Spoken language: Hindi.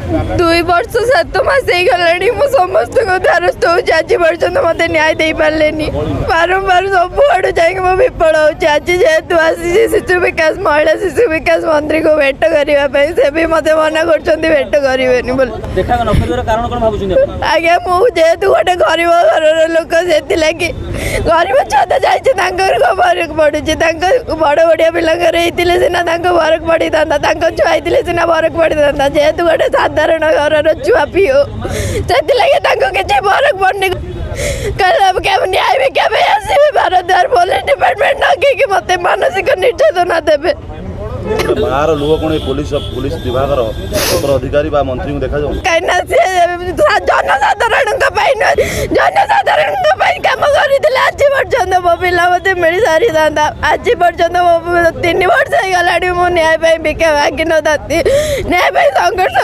2 वर्ष 7 मास गलानी मु समस्त को द्वारस्थ हो आज पर्यटन मत न्याय दे पारे बारंबार सब आड़ जा विफल हो आज जेहेतु आसी शिशु विकास महिला शिशु विकास मंत्री को भेट करने से भी मत मना कर भेट करें आज्ञा मुझेतु गोटे गरीब घर लोक से गरीब छुआ तो जाकर फरक पड़ू बड़ बड़िया पिला सीना फरक पड़ी था छुआई सीना फरक पड़ी था जेहेतु गोटे साधारण घर छुआ पीओ से किसी फरक पड़नी कल न्याय भी क्या आसवे भारत पुलिस डिपार्टमेंट नगे मत मानसिक निर्यातना देवे बाहर लोग कौन पुलिस विभाग अधिकारी मंत्री को देखा जनसाधारण जनसाधारण कम कर आज पर्यटन मो पिला मत मिल सारी था आज पर्यटन मो 3 वर्ष हो गला न्याय भिक्षा मागिन न्याय संघर्ष